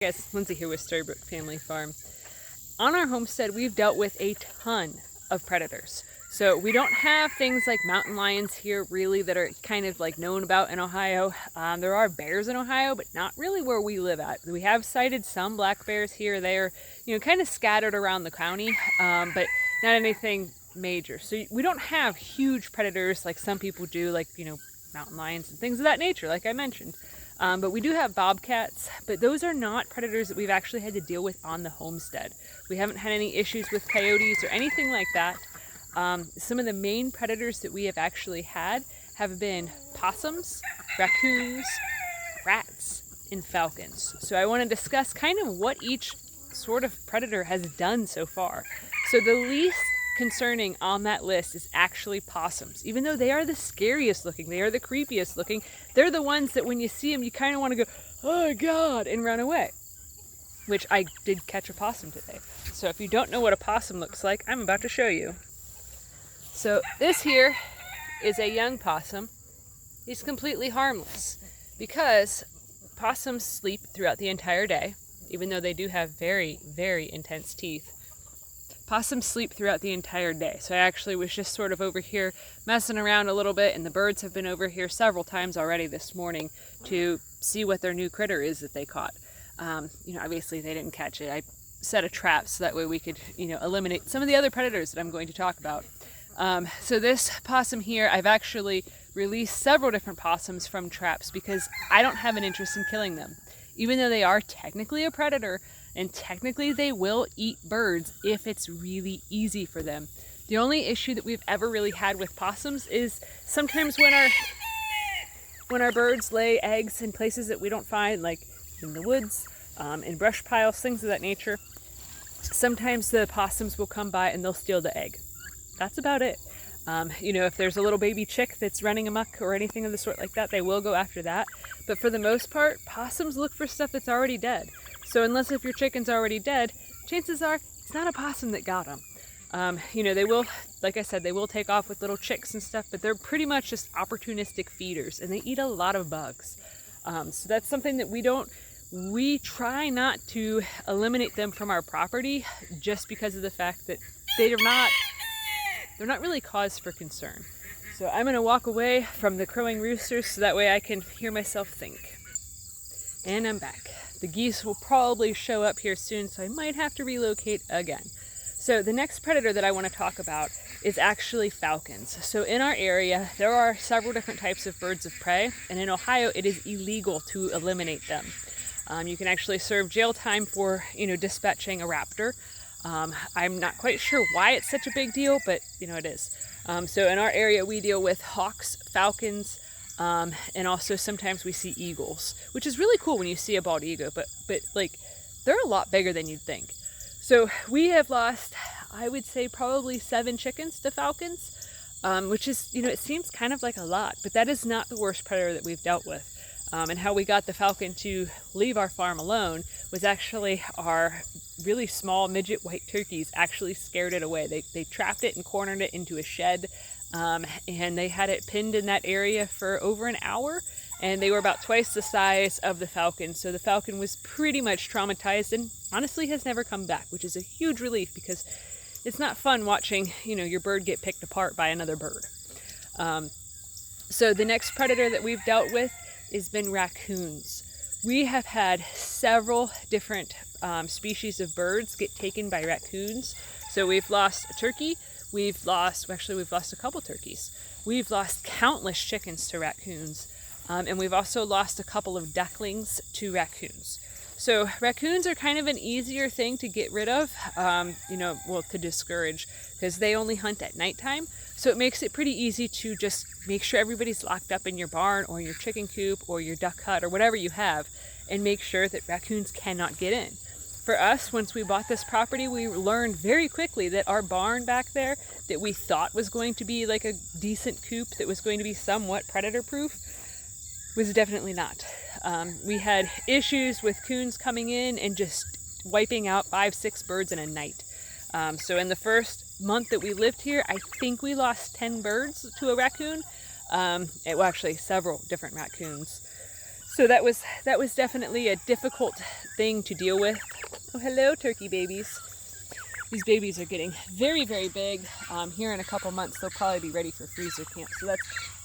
Guys, Lindsay here with Storybrook Family Farm. On our homestead, we've dealt with a ton of predators. So we don't have things like mountain lions here really that are kind of like known about in Ohio. There are bears in Ohio, but not really where we live at. We have sighted some black bears here or there, kind of scattered around the county, but not anything major. So we don't have huge predators like some people do, like, mountain lions and things of that nature, like I mentioned. But we do have bobcats, but those are not predators that we've actually had to deal with on the homestead. We haven't had any issues with coyotes or anything like that. Some of the main predators that we have actually had have been possums, raccoons, rats, and falcons. So I want to discuss kind of what each sort of predator has done so far. So the least concerning on that list is actually possums. Even though they are the scariest looking, they are the creepiest looking, they're the ones that when you see them you kind of want to go, oh God, and run away. Which I did catch a possum today. So if you don't know what a possum looks like, I'm about to show you. So this here is a young possum. He's completely harmless because possums sleep throughout the entire day, even though they do have very, very intense teeth. Possums sleep throughout the entire day. So I actually was just sort of over here messing around a little bit, and the birds have been over here several times already this morning to see what their new critter is that they caught. Obviously they didn't catch it. I set a trap so that way we could, eliminate some of the other predators that I'm going to talk about. So this possum here, I've actually released several different possums from traps because I don't have an interest in killing them. Even though they are technically a predator, and technically they will eat birds if it's really easy for them. The only issue that we've ever really had with possums is sometimes when our birds lay eggs in places that we don't find, like in the woods, in brush piles, things of that nature, sometimes the possums will come by and they'll steal the egg. That's about it. If there's a little baby chick that's running amok or anything of the sort like that, they will go after that. But for the most part, possums look for stuff that's already dead. So unless if your chicken's already dead, chances are it's not a possum that got them. They will, like I said, they will take off with little chicks and stuff, but they're pretty much just opportunistic feeders, and they eat a lot of bugs. So that's something that we try not to eliminate them from our property just because of the fact that they're not really cause for concern. So I'm going to walk away from the crowing roosters so that way I can hear myself think. And I'm back. The geese will probably show up here soon, so I might have to relocate again. So the next predator that I want to talk about is actually falcons. So in our area, there are several different types of birds of prey, and in Ohio, it is illegal to eliminate them. You can actually serve jail time for, dispatching a raptor. I'm not quite sure why it's such a big deal, but it is. So in our area, we deal with hawks, falcons, and also sometimes we see eagles, which is really cool when you see a bald eagle, but they're a lot bigger than you'd think. So we have lost, I would say, probably 7 chickens to falcons, which is, it seems kind of like a lot, but that is not the worst predator that we've dealt with. And how we got the falcon to leave our farm alone was actually our really small midget white turkeys actually scared it away. They trapped it and cornered it into a shed, and they had it pinned in that area for over an hour, and they were about twice the size of the falcon. So the falcon was pretty much traumatized and honestly has never come back, which is a huge relief because it's not fun watching, your bird get picked apart by another bird. So the next predator that we've dealt with has been raccoons. We have had several different species of birds get taken by raccoons. So we've lost a turkey, we've lost a couple turkeys. We've lost countless chickens to raccoons, and we've also lost a couple of ducklings to raccoons. So raccoons are kind of an easier thing to get rid of, to discourage, because they only hunt at nighttime. So it makes it pretty easy to just make sure everybody's locked up in your barn or your chicken coop or your duck hut or whatever you have, and make sure that raccoons cannot get in. For us, once we bought this property, we learned very quickly that our barn back there that we thought was going to be like a decent coop that was going to be somewhat predator proof was definitely not. We had issues with coons coming in and just wiping out 5-6 birds in a night. So in the first month that we lived here, I think we lost 10 birds to a raccoon. Actually several different raccoons. So that was definitely a difficult thing to deal with. Oh, hello, turkey babies. These babies are getting very, very big. Here in a couple months, they'll probably be ready for freezer camp. So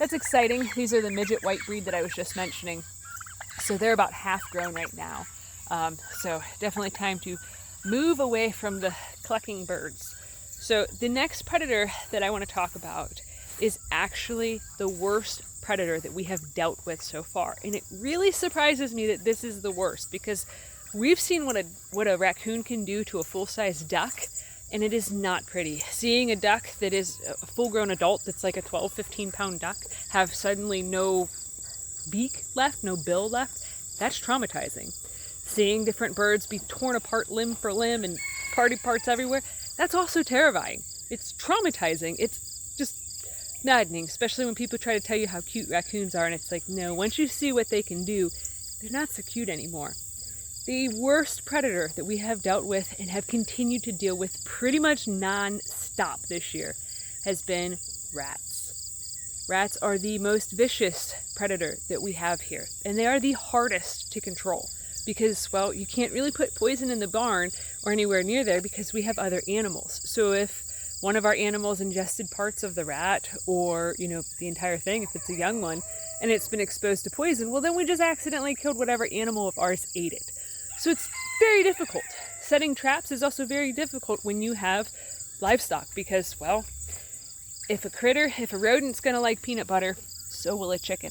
that's exciting. These are the midget white breed that I was just mentioning. So they're about half grown right now. So definitely time to move away from the clucking birds. So the next predator that I want to talk about is actually the worst predator that we have dealt with so far. And it really surprises me that this is the worst, because we've seen what a raccoon can do to a full-size duck, and it is not pretty. Seeing a duck that is a full-grown adult that's like a 12, 15-pound duck have suddenly no beak left, no bill left, that's traumatizing. Seeing different birds be torn apart limb for limb and party parts everywhere, that's also terrifying. It's traumatizing. It's just maddening, especially when people try to tell you how cute raccoons are, and it's like, no, once you see what they can do, they're not so cute anymore. The worst predator that we have dealt with and have continued to deal with pretty much non-stop this year has been rats. Rats are the most vicious predator that we have here, and they are the hardest to control because, well, you can't really put poison in the barn or anywhere near there because we have other animals. So if one of our animals ingested parts of the rat, or, you know, the entire thing, if it's a young one, and it's been exposed to poison, well, then we just accidentally killed whatever animal of ours ate it. So it's very difficult. Setting traps is also very difficult when you have livestock because, well, if a rodent's gonna like peanut butter, so will a chicken.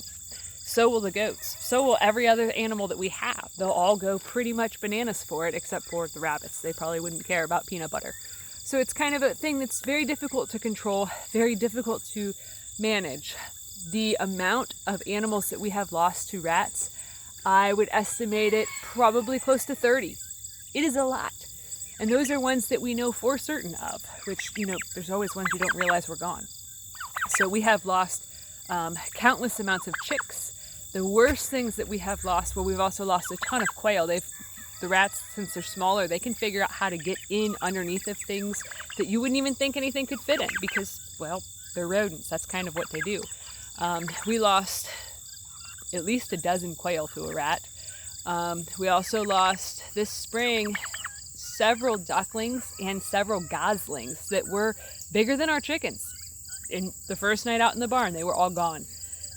So will the goats. So will every other animal that we have. They'll all go pretty much bananas for it, except for the rabbits. They probably wouldn't care about peanut butter. So it's kind of a thing that's very difficult to control, very difficult to manage. The amount of animals that we have lost to rats, I would estimate it probably close to 30. It is a lot. And those are ones that we know for certain of, which, you know, there's always ones you don't realize were gone. So we have lost countless amounts of chicks. The worst things that we have lost, well, we've also lost a ton of quail. The rats, since they're smaller, they can figure out how to get in underneath of things that you wouldn't even think anything could fit in because, well, they're rodents. That's kind of what they do. We lost at least a dozen quail to a rat. We also lost this spring several ducklings and several goslings that were bigger than our chickens. In the first night out in the barn, they were all gone.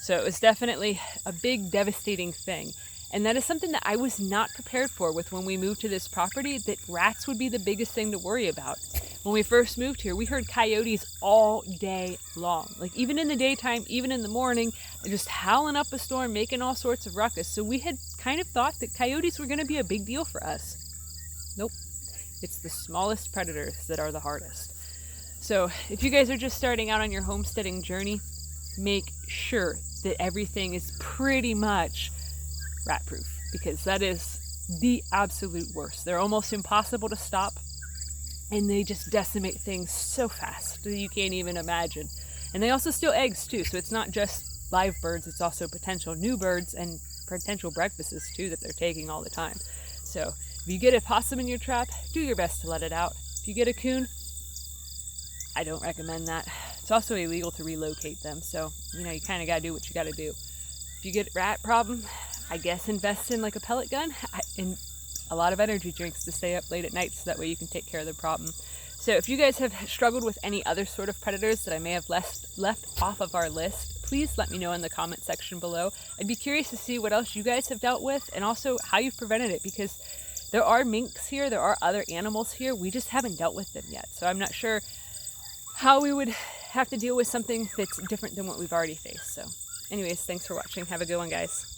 So it was definitely a big, devastating thing. And that is something that I was not prepared for with when we moved to this property, that rats would be the biggest thing to worry about. When we first moved here, we heard coyotes all day long. Like even in the daytime, even in the morning, just howling up a storm, making all sorts of ruckus. So we had kind of thought that coyotes were going to be a big deal for us. Nope. It's the smallest predators that are the hardest. So if you guys are just starting out on your homesteading journey, make sure that everything is pretty much rat proof, because that is the absolute worst. They're almost impossible to stop, and they just decimate things so fast that you can't even imagine. And they also steal eggs too, so it's not just live birds, it's also potential new birds and potential breakfasts too that they're taking all the time. So if you get a possum in your trap, do your best to let it out. If you get a coon, I don't recommend that. It's also illegal to relocate them, so you know, you kind of got to do what you got to do. If you get a rat problem, I guess invest in like a pellet gun and a lot of energy drinks to stay up late at night, so that way you can take care of the problem. So if you guys have struggled with any other sort of predators that I may have left off of our list, please let me know in the comment section below. I'd be curious to see what else you guys have dealt with, and also how you've prevented it, because there are minks here, there are other animals here, we just haven't dealt with them yet. So I'm not sure how we would have to deal with something that's different than what we've already faced. So anyways, thanks for watching. Have a good one, guys.